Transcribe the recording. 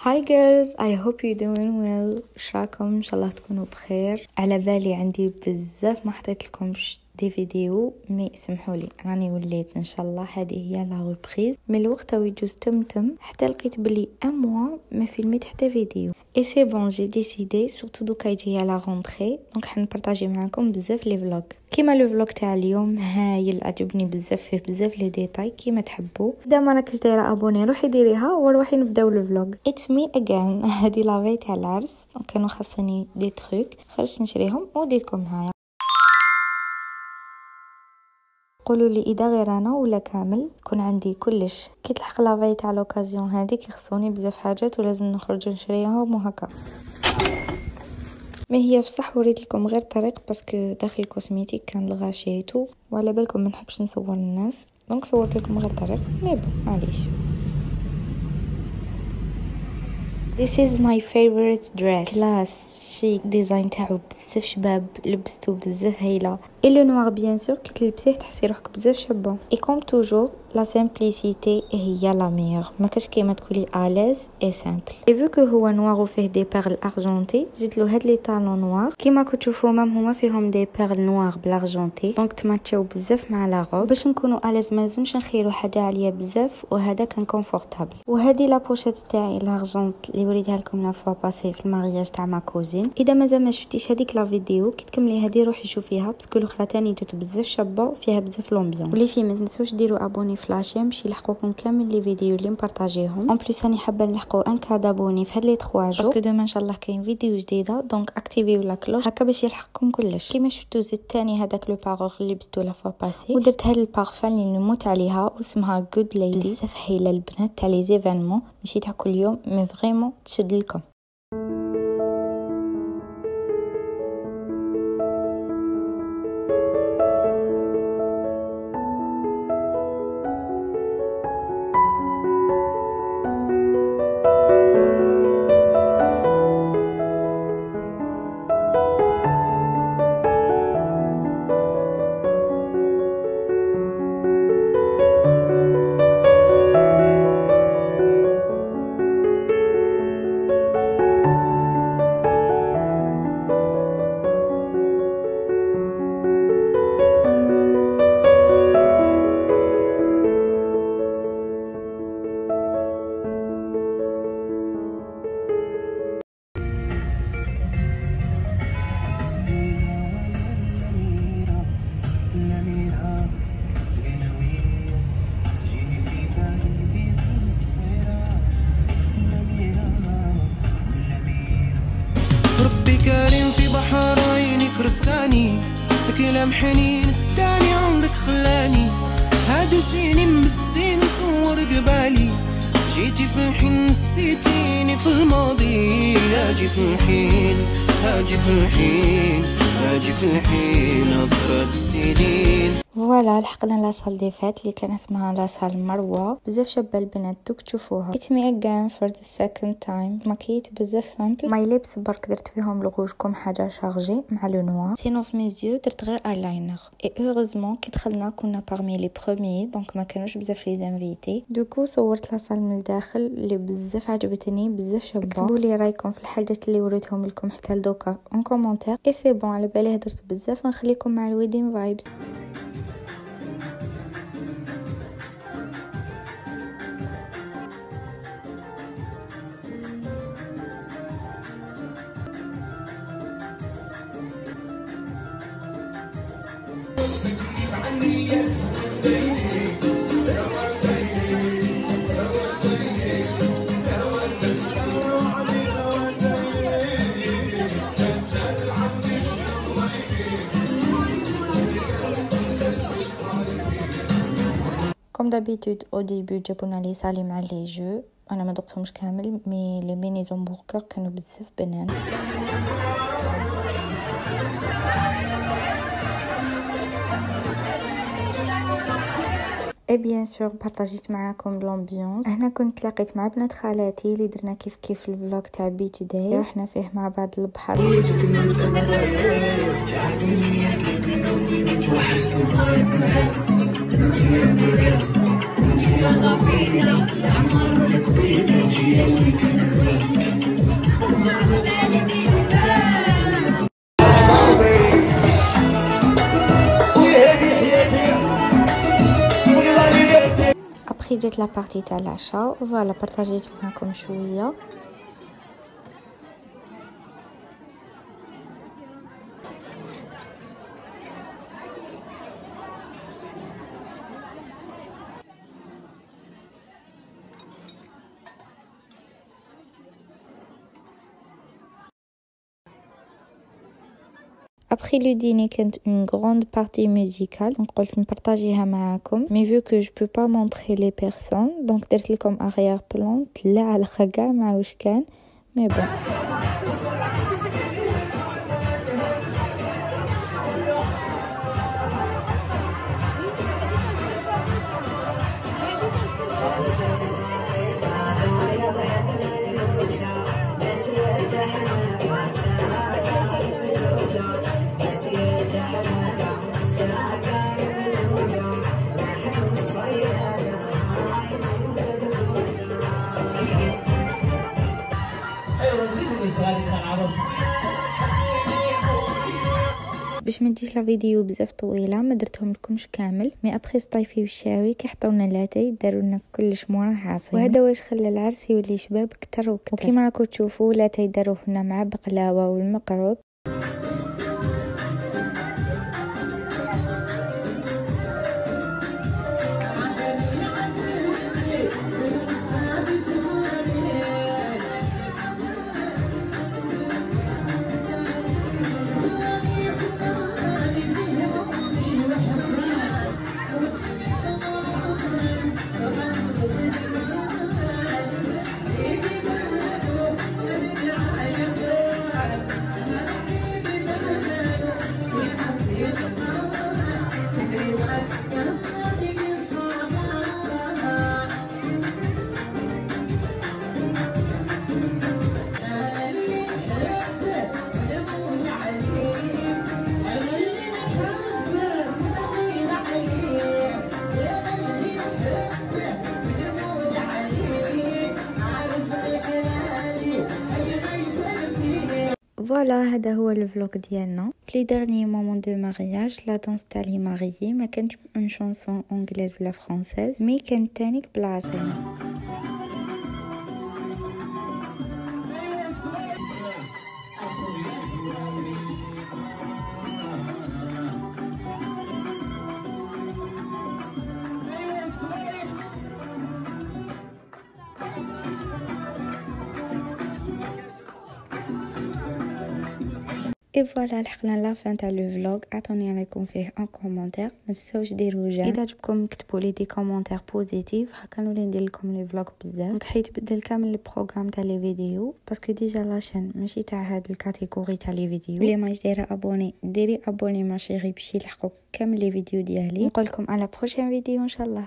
Hi girls, I hope you're doing well. اش راكم؟ ان شاء الله تكونوا بخير. على بالي عندي بزاف ما حطيت لكمش دي فيديو، مي سمحوا لي راني وليت ان شاء الله هذه هي لا ريبريز. من الوقت ويجوز تمتم حتى لقيت بلي ان موا ما فيلميت حتى فيديو اي سي بون. جي ديسيدي سورتو دوكا يجي على رونتري دونك حنبارطاجي معاكم بزاف لي فلوغ. كيما لو فلوغ تاع اليوم هايل، عجبني بزاف، فيه بزاف لي ديتاي كيما تحبوا. اذا ما راكش دايره ابوني روحي ديريها وروحي نبداو لو فلوغ. اتس مي اجين. هذه لافي تاع العرس كانوا خاصني دي تروك، خرجت نشريهم وديتكم معايا. قولوا لي اذا غير انا ولا كامل يكون عندي كلش. كي تلحق لافي تاع لوكازيون هذيك يخصوني بزاف حاجات ولازم نخرج نشريهم وهكا. ما هي بصح وريت لكم غير طريق باسكو داخل الكوسميتيك كان الغاشيتو وعلى بالكم ما نحبش نصور الناس دونك صورت لكم غير طريق. مي معليش. This is my favorite dress. كلاس شيك، ديزاين تاعو بزاف شباب، لبستو بزاف هايله. et le noir bien sûr كي تلبسيه تحسي روحك بزاف شابه. et comme toujours la simplicité هي لا ميور، ما كاش كيما تقولي اليز اي سامبل. et vu que هو نوار وفيه دي بيرل ارجونتي زيد له هاد لي طالون نوار كيما كنتو تشوفوا مام هما فيهم دي بيرل نوار بالارجونتي دونك تماتشاو بزاف مع لا روب. باش نكونوا اليز ما لازمش نخيروا حاجه عاليه بزاف وهذا كان كونفورتابل. وهذه لا بوشيت تاعي لارجونت اللي وريتها لكم لا فوا باسي في المارياج تاع ما كوزين. اذا مازال ما شفتيش هذيك لا فيديو كي تكملي هذه روحي شوفيها باسكو الاخرى تاني جات بزاف شابه فيها بزاف لومبيون. واللي في ما تنسوش ديروا ابوني فلاشي باش يلحقوكم كامل لي فيديو اللي مبارطاجيهم. اون بليس راني حابه نلحقوا ان كاد ابوني في هاد لي 3 جور باسكو دوما ان شاء الله كاين فيديو جديده دونك اكتيفيو لا كلوش هكا باش يلحقكم كلش. كيما شفتوا زيد تاني هذاك لو باغور اللي لبستو لا فوا باسي ودرت هاد البارفان اللي نموت عليها واسمها جود ليدي. بزاف هايله البنات تاع لي زيفينمون ماشي تاع كل يوم مي فريمون تشد لكم. رساني كلام حنين التاني عندك خلاني هادو سنين مسين صور قبالي جيتي في الحين نسيتيني في الماضي. هاجي في الحين هاجي في الحين هاجي في الحين أصبت السنين. فوالا لحقنا لاصال دي فات اللي كان اسمها لاصال مروه. بزاف شابه البنات دوك تشوفوها. It's me again for the second time. ماكيت بزاف سامبل. ماي ليبس برك درت فيهم الغوج كوم حاجه شارجي مع لو نوار. سينوس ميزيو درت غير ايلاينر. اي هوريزمون كي دخلنا كنا بارمي لي بروميي دونك ما كانوش بزاف لي زانفيتي. دوكو صورت لاصال من الداخل اللي بزاف عجبتني بزاف شابه. كتبوا لي رايكم في الحاجات اللي وريتهم لكم حتى لدوكا اون كومونتير. اي سي بون على بالي هدرت بزاف نخليكم مع الويدين فايبس. كوم دابيتود او ديبي جابونا لي سالي مع لي جو، انا ما دقتهمش كامل مي لي ميني زومبورغر كانوا بزاف بنان. اي بيان سور بارطاجيت معاكم لومبيونس. هنا كنت تلاقيت مع بنات خالاتي اللي درنا كيف الفلوغ تاع بيتش داي رحنا فيه مع بعض البحر. ابخي جات لابارتي تاع العشاء فوالا بارطاجيت معاكم شويه. Après le dîner, كانت une grande partie musicale, donc قلت نبارطاجيها معاكم. Mais vu que je peux pas montrer les personnes, donc درت لكم arrière plan تلا على خقع مع واش كان. Mais bon. باش ما تجيش لا فيديو بزاف طويله ما درتهم لكمش كامل. مي ابري سطايفي والشاوي كي حطولنا لاتاي داروا لنا كلش موراه عاصين، وهذا واش خلى العرس يولي شباب كتر وكتر. وكيما راكم تشوفوا لاتاي داروه لنا مع بقلاوه والمقروط. فوالا هذا هو الفلوق ديالنا في لي ديرني مومون دو مارياج. لا دانس تاع لي ماريي ما كانتش اون شانسون انجليز ولا فرانسيز، مي كانت تانيك بالعاصمه. اي فوالا لحقنا لا فان تاع لو فلوغ. اعطوني رايكم فيه ان كومونتير، ما تنساوش ديروا جيم اذا عجبكم، كتبوا لي دي كومونتير بوزيتيف، هكا نولي ندير لكم لي فلوغ بزاف. دونك حيت بدل كامل البروغرام تاع لي فيديو باسكو ديجا لاشين ماشي تاع هاد الكاتيجوري تاع لي فيديو. اللي ماش دايره ابوني ديري ابوني ما شيري باش يلحقوا كامل لي فيديو ديالي. نقول لكم على بروشين فيديو ان شاء الله.